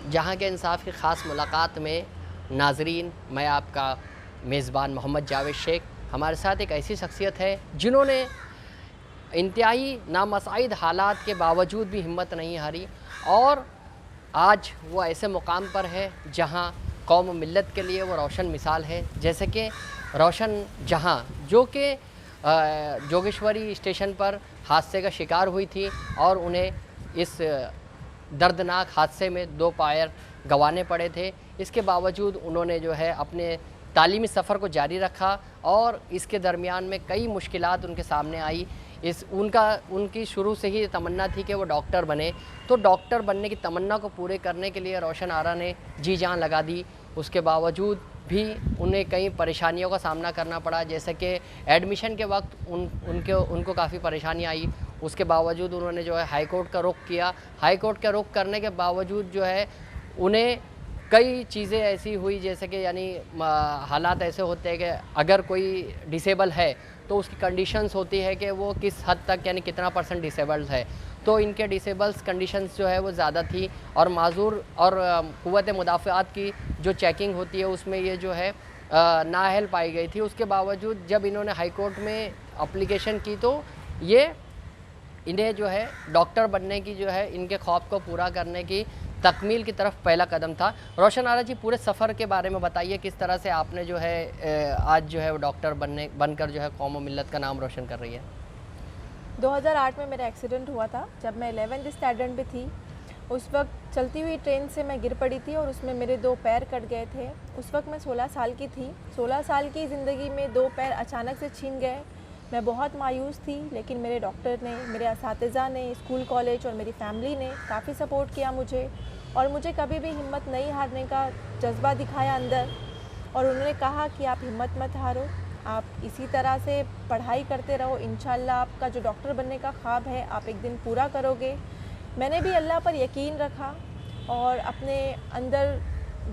जहां के इंसाफ की ख़ास मुलाकात में नाजरीन, मैं आपका मेज़बान मोहम्मद जावेद शेख। हमारे साथ एक ऐसी शख्सियत है जिन्होंने इंतहाई नामसाइद हालात के बावजूद भी हिम्मत नहीं हारी और आज वो ऐसे मुकाम पर है जहां कौम मिल्लत के लिए वो रोशन मिसाल है। जैसे कि रोशन जहां जो कि जोगेश्वरी स्टेशन पर हादसे का शिकार हुई थी और उन्हें इस दर्दनाक हादसे में 2 पैर गंवाने पड़े थे। इसके बावजूद उन्होंने जो है अपने तालीमी सफ़र को जारी रखा और इसके दरमियान में कई मुश्किलात उनके सामने आई। उनकी शुरू से ही तमन्ना थी कि वो डॉक्टर बने, तो डॉक्टर बनने की तमन्ना को पूरे करने के लिए रोशन आरा ने जी जान लगा दी। उसके बावजूद भी उन्हें कई परेशानियों का सामना करना पड़ा, जैसे कि एडमिशन के वक्त उनको काफ़ी परेशानी आई। उसके बावजूद उन्होंने जो है हाई कोर्ट का रुख किया। हाई कोर्ट का रुख करने के बावजूद जो है उन्हें कई चीज़ें ऐसी हुई, जैसे कि यानी हालात ऐसे होते हैं कि अगर कोई डिसेबल है तो उसकी कंडीशंस होती है कि वो किस हद तक यानी कितना % डिसेबल्ड है। तो इनके डिसेबल्स कंडीशंस जो है वो ज़्यादा थी और माजूर और क़ुव्वत मुदाफ़ात की जो चेकिंग होती है उसमें ये जो है नाअहल पाई गई थी। उसके बावजूद जब इन्होंने हाई कोर्ट में एप्लीकेशन की तो ये इन्हें जो है डॉक्टर बनने की जो है इनके ख्वाब को पूरा करने की तकमील की तरफ पहला कदम था। रोशन आरा जी, पूरे सफ़र के बारे में बताइए, किस तरह से आपने जो है आज जो है वो डॉक्टर बनकर जो है कौम व मिल्लत का नाम रोशन कर रही है। 2008 में मेरा एक्सीडेंट हुआ था जब मैं 11th स्टैंडर्ड में थी। उस वक्त चलती हुई ट्रेन से मैं गिर पड़ी थी और उसमें मेरे 2 पैर कट गए थे। उस वक्त मैं 16 साल की थी। 16 साल की ज़िंदगी में 2 पैर अचानक से छीन गए। मैं बहुत मायूस थी, लेकिन मेरे डॉक्टर ने, मेरे असातिज़ा ने, स्कूल कॉलेज और मेरी फैमिली ने काफ़ी सपोर्ट किया मुझे और मुझे कभी भी हिम्मत नहीं हारने का जज्बा दिखाया अंदर। और उन्होंने कहा कि आप हिम्मत मत हारो, आप इसी तरह से पढ़ाई करते रहो, इंशाल्लाह आपका जो डॉक्टर बनने का ख्वाब है आप एक दिन पूरा करोगे। मैंने भी अल्लाह पर यकीन रखा और अपने अंदर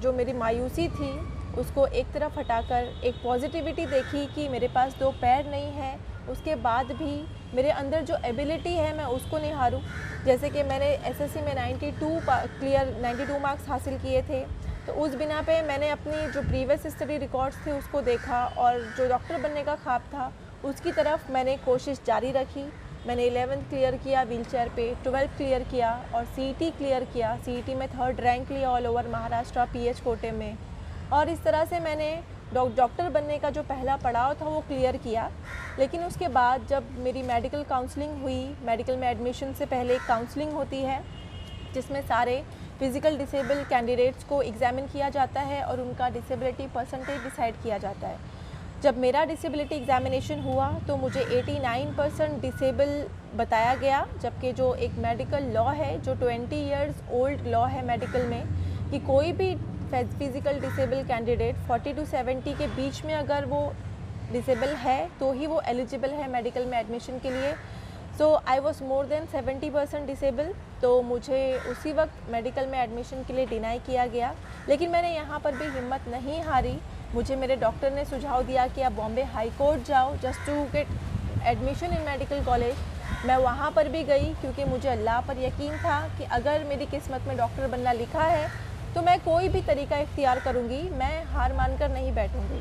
जो मेरी मायूसी थी उसको एक तरफ हटाकर एक पॉजिटिविटी देखी कि मेरे पास 2 पैर नहीं है, उसके बाद भी मेरे अंदर जो एबिलिटी है मैं उसको नहीं हारूं। जैसे कि मैंने एसएससी में 92 मार्क्स हासिल किए थे, तो उस बिना पे मैंने अपनी जो प्रीवियस स्टडी रिकॉर्ड्स थे उसको देखा और जो डॉक्टर बनने का ख्वाब था उसकी तरफ मैंने कोशिश जारी रखी। मैंने 11th क्लियर किया व्हीलचेयर पे, 12th क्लियर किया और सीईटी क्लियर किया। सीईटी में 3rd रैंक लिया ऑल ओवर महाराष्ट्र पीएच कोटे में। और इस तरह से मैंने डॉक्टर बनने का जो पहला पड़ाव था वो क्लियर किया। लेकिन उसके बाद जब मेरी मेडिकल काउंसलिंग हुई, मेडिकल में एडमिशन से पहले एक काउंसलिंग होती है जिसमें सारे फिज़िकल डिसेबल कैंडिडेट्स को एग्ज़ामिन किया जाता है और उनका डिसेबिलिटी परसेंटेज डिसाइड किया जाता है। जब मेरा डिसेबिलिटी एग्ज़ामिनेशन हुआ तो मुझे 89% डिसेबल बताया गया, जबकि जो एक मेडिकल लॉ है, जो 20 ईयर्स ओल्ड लॉ है मेडिकल में, कि कोई भी फिज़िकल डिसेबल कैंडिडेट 40 to 70 के बीच में अगर वो डिसेबल है तो ही वो एलिजिबल है मेडिकल में एडमिशन के लिए। So I was more than 70% disable, तो मुझे उसी वक्त मेडिकल में एडमिशन के लिए डिनाई किया गया। लेकिन मैंने यहाँ पर भी हिम्मत नहीं हारी। मुझे मेरे डॉक्टर ने सुझाव दिया कि आप बॉम्बे हाई कोर्ट जाओ just to get admission in medical college. मैं वहाँ पर भी गई क्योंकि मुझे अल्लाह पर यकीन था कि अगर मेरी किस्मत में डॉक्टर बनना लिखा है तो मैं कोई भी तरीका इख्तियार करूँगी, मैं हार मानकर नहीं बैठूँगी।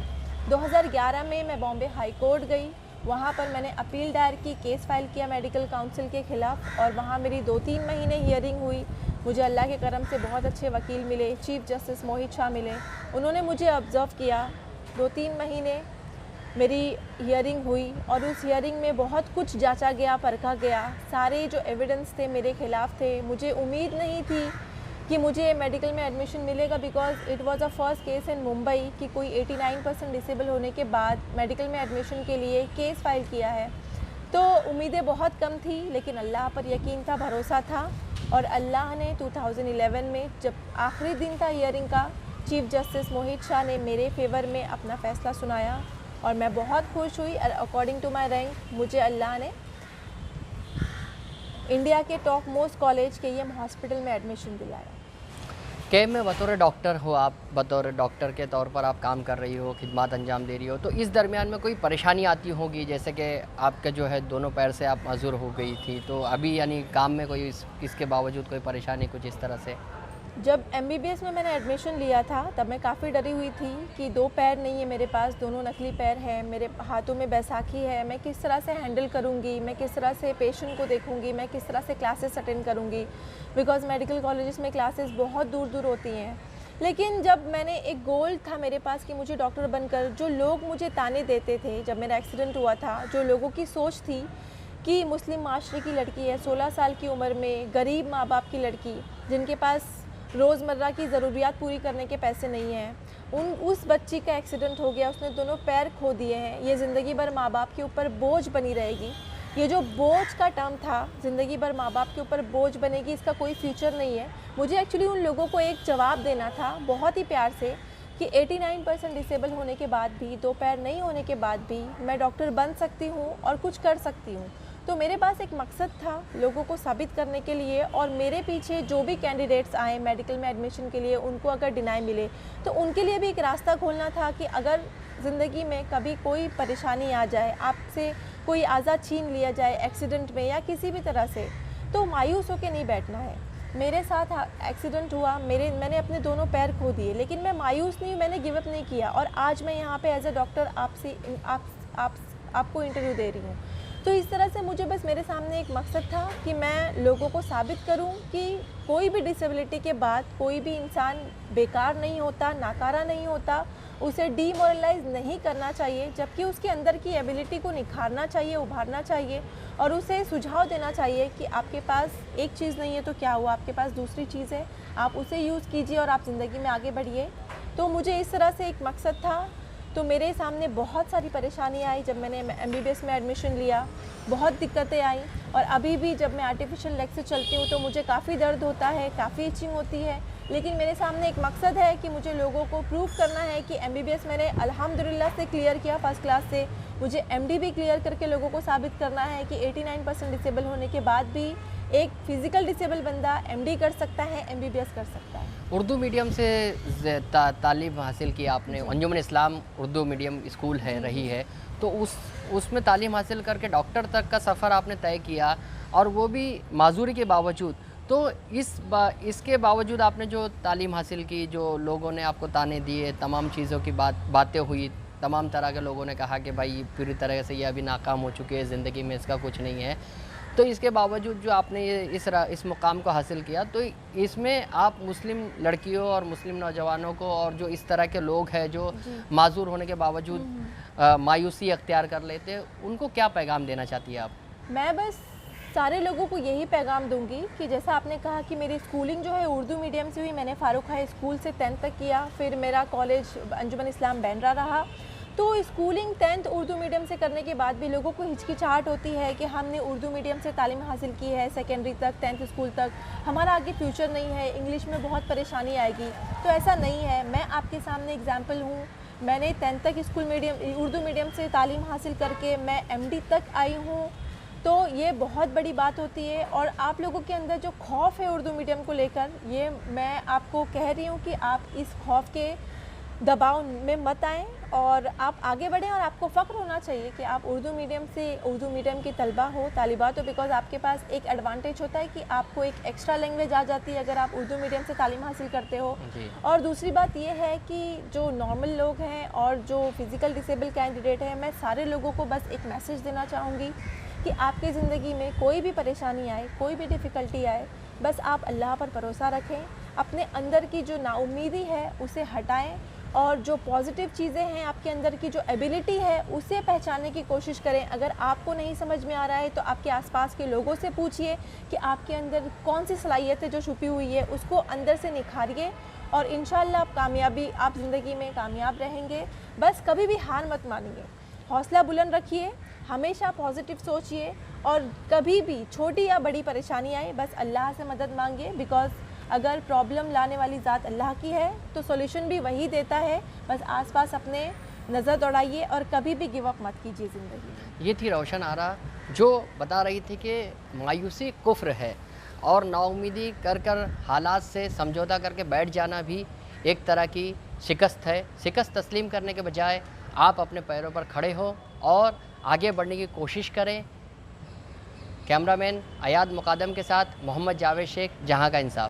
2011 में मैं बॉम्बे हाई कोर्ट गई। वहाँ पर मैंने अपील दायर की, केस फाइल किया मेडिकल काउंसिल के ख़िलाफ़ और वहाँ मेरी 2-3 महीने हियरिंग हुई। मुझे अल्लाह के करम से बहुत अच्छे वकील मिले, चीफ़ जस्टिस मोहित शाह मिले। उन्होंने मुझे ऑब्ज़र्व किया। 2-3 महीने मेरी हियरिंग हुई और उस हियरिंग में बहुत कुछ जांचा गया, परखा गया। सारे जो एविडेंस थे मेरे ख़िलाफ़ थे। मुझे उम्मीद नहीं थी कि मुझे मेडिकल में एडमिशन मिलेगा, because it was a first case in Mumbai कि कोई 89% डिसेबल होने के बाद मेडिकल में एडमिशन के लिए केस फाइल किया है। तो उम्मीदें बहुत कम थी, लेकिन अल्लाह पर यकीन था, भरोसा था और अल्लाह ने 2011 में जब आखिरी दिन था हियरिंग का, चीफ़ जस्टिस मोहित शाह ने मेरे फेवर में अपना फ़ैसला सुनाया और मैं बहुत खुश हुई। अकॉर्डिंग टू माई रैंक मुझे अल्लाह ने इंडिया के टॉप मोस्ट कॉलेज के एम हॉस्पिटल में एडमिशन दिलाया। कैब में बतौर डॉक्टर हो आप, बतौर डॉक्टर के तौर पर आप काम कर रही हो, खिदमत अंजाम दे रही हो, तो इस दरमियान में कोई परेशानी आती होगी, जैसे कि आपके जो है दोनों पैर से आप माजूर हो गई थी, तो अभी यानी काम में कोई इसके बावजूद कोई परेशानी कुछ इस तरह से? जब एमबीबीएस में मैंने एडमिशन लिया था तब मैं काफ़ी डरी हुई थी कि 2 पैर नहीं है मेरे पास, दोनों नकली पैर हैं, मेरे हाथों में बैसाखी है, मैं किस तरह से हैंडल करूँगी, मैं किस तरह से पेशेंट को देखूँगी, मैं किस तरह से क्लासेस अटेंड करूँगी, बिकॉज़ मेडिकल कॉलेजेस में क्लासेस बहुत दूर दूर होती हैं। लेकिन जब मैंने एक गोल था मेरे पास कि मुझे डॉक्टर बनकर, जो लोग मुझे ताने देते थे जब मेरा एक्सीडेंट हुआ था, जो लोगों की सोच थी कि मुस्लिम माशरे की लड़की है 16 साल की उम्र में, गरीब माँ बाप की लड़की जिनके पास रोज़मर्रा की ज़रूरियात पूरी करने के पैसे नहीं हैं, उस बच्ची का एक्सीडेंट हो गया, उसने दोनों पैर खो दिए हैं। ये ज़िंदगी भर माँ बाप के ऊपर बोझ बनी रहेगी। ये जो बोझ का टर्म था, ज़िंदगी भर माँ बाप के ऊपर बोझ बनेगी, इसका कोई फ्यूचर नहीं है। मुझे एक्चुअली उन लोगों को एक जवाब देना था बहुत ही प्यार से कि 89% डिसेबल होने के बाद भी, 2 पैर नहीं होने के बाद भी मैं डॉक्टर बन सकती हूँ और कुछ कर सकती हूँ। तो मेरे पास एक मकसद था लोगों को साबित करने के लिए, और मेरे पीछे जो भी कैंडिडेट्स आए मेडिकल में एडमिशन के लिए, उनको अगर डिनाई मिले तो उनके लिए भी एक रास्ता खोलना था कि अगर ज़िंदगी में कभी कोई परेशानी आ जाए, आपसे कोई आज़ाद छीन लिया जाए एक्सीडेंट में या किसी भी तरह से, तो मायूस होकर नहीं बैठना है। मेरे साथ एक्सीडेंट हुआ, मैंने अपने दोनों पैर खो दिए, लेकिन मैं मायूस नहीं, मैंने गिव अप नहीं किया, और आज मैं यहाँ पे एज अ डॉक्टर आपको इंटरव्यू दे रही हूँ। तो इस तरह से मुझे बस मेरे सामने एक मकसद था कि मैं लोगों को साबित करूं कि कोई भी डिसेबिलिटी के बाद कोई भी इंसान बेकार नहीं होता, नाकारा नहीं होता, उसे डीमोरलाइज नहीं करना चाहिए, जबकि उसके अंदर की एबिलिटी को निखारना चाहिए, उभारना चाहिए, और उसे सुझाव देना चाहिए कि आपके पास एक चीज़ नहीं है तो क्या हुआ, आपके पास दूसरी चीज़ है, आप उसे यूज़ कीजिए और आप ज़िंदगी में आगे बढ़िए। तो मुझे इस तरह से एक मकसद था। तो मेरे सामने बहुत सारी परेशानी आई जब मैंने एमबीबीएस में एडमिशन लिया, बहुत दिक्कतें आई, और अभी भी जब मैं आर्टिफिशियल लेग से चलती हूँ तो मुझे काफ़ी दर्द होता है, काफ़ी इचिंग होती है, लेकिन मेरे सामने एक मकसद है कि मुझे लोगों को प्रूव करना है कि एमबीबीएस मैंने अल्हम्दुलिल्लाह से क्लियर किया फर्स्ट क्लास से, मुझे एमडी भी क्लियर करके लोगों को साबित करना है कि 89% डिसेबल होने के बाद भी एक फिज़िकल डिसेबल बंदा एमडी कर सकता है, एमबीबीएस कर सकता है। उर्दू मीडियम से तालीम हासिल की आपने, अंजुमन इस्लाम उर्दू मीडियम स्कूल है रही है, तो उसमें तालीम हासिल करके डॉक्टर तक का सफ़र आपने तय किया, और वो भी माजूरी के बावजूद। तो इसके बावजूद आपने जो तालीम हासिल की, जो लोगों ने आपको ताने दिए, तमाम चीज़ों की बातें हुई, तमाम तरह के लोगों ने कहा कि भाई पूरी तरह से ये अभी नाकाम हो चुके हैं, ज़िंदगी में इसका कुछ नहीं है, तो इसके बावजूद जो आपने ये इस मुकाम को हासिल किया, तो इसमें आप मुस्लिम लड़कियों और मुस्लिम नौजवानों को, और जो इस तरह के लोग हैं जो माजूर होने के बावजूद मायूसी अख्तियार कर लेते हैं, उनको क्या पैगाम देना चाहती है आप? मैं बस सारे लोगों को यही पैगाम दूंगी कि जैसा आपने कहा कि मेरी स्कूलिंग जो है उर्दू मीडियम से हुई, मैंने फारूक हाई स्कूल से 10th तक किया, फिर मेरा कॉलेज अंजुमन इस्लाम बैंड्रा रहा। तो स्कूलिंग 10th उर्दू मीडियम से करने के बाद भी लोगों को हिचकिचाहट होती है कि हमने उर्दू मीडियम से तालीम हासिल की है, सेकेंडरी तक, 10th स्कूल तक, हमारा आगे फ्यूचर नहीं है, इंग्लिश में बहुत परेशानी आएगी। तो ऐसा नहीं है, मैं आपके सामने एग्जाम्पल हूँ। मैंने 10th तक उर्दू मीडियम से तालीम हासिल करके मैं MD तक आई हूँ। तो ये बहुत बड़ी बात होती है, और आप लोगों के अंदर जो खौफ है उर्दू मीडियम को लेकर, ये मैं आपको कह रही हूँ कि आप इस खौफ के दबाव में मत आएँ और आप आगे बढ़ें, और आपको फ़ख्र होना चाहिए कि आप उर्दू मीडियम की तलबा हो, तालिबात हो, बिकॉज़ आपके पास एक एडवांटेज होता है कि आपको एक एक्स्ट्रा लैंग्वेज आ जाती है अगर आप उर्दू मीडियम से तालीम हासिल करते हो। और दूसरी बात ये है कि जो नॉर्मल लोग हैं और जो फिज़िकल डिसेबल कैंडिडेट हैं, मैं सारे लोगों को बस एक मैसेज देना चाहूँगी कि आपकी ज़िंदगी में कोई भी परेशानी आए, कोई भी डिफ़िकल्टी आए, बस आप अल्लाह पर भरोसा रखें, अपने अंदर की जो नाउम्मीदी है उसे हटाएं, और जो पॉजिटिव चीज़ें हैं आपके अंदर की, जो एबिलिटी है, उसे पहचानने की कोशिश करें। अगर आपको नहीं समझ में आ रहा है तो आपके आसपास के लोगों से पूछिए कि आपके अंदर कौन सी सलाहियत है जो छुपी हुई है, उसको अंदर से निखारिए, और इंशाल्लाह आप ज़िंदगी में कामयाब रहेंगे। बस कभी भी हार मत मानिए, हौसला बुलंद रखिए, हमेशा पॉजिटिव सोचिए, और कभी भी छोटी या बड़ी परेशानी आए बस अल्लाह से मदद मांगिए, बिकॉज़ अगर प्रॉब्लम लाने वाली ज़ात अल्लाह की है तो सॉल्यूशन भी वही देता है। बस आसपास अपने नज़र दौड़ाइए और कभी भी गिव अप मत कीजिए ज़िंदगी में। ये थी रोशन आरा, जो बता रही थी कि मायूसी कुफ्र है, और नाउमीदी कर हालात से समझौता करके बैठ जाना भी एक तरह की शिकस्त है। शिकस्त तस्लीम करने के बजाय आप अपने पैरों पर खड़े हो और आगे बढ़ने की कोशिश करें। कैमरामैन अयाद मुकादम के साथ मोहम्मद जावेद शेख, जहां का इंसाफ।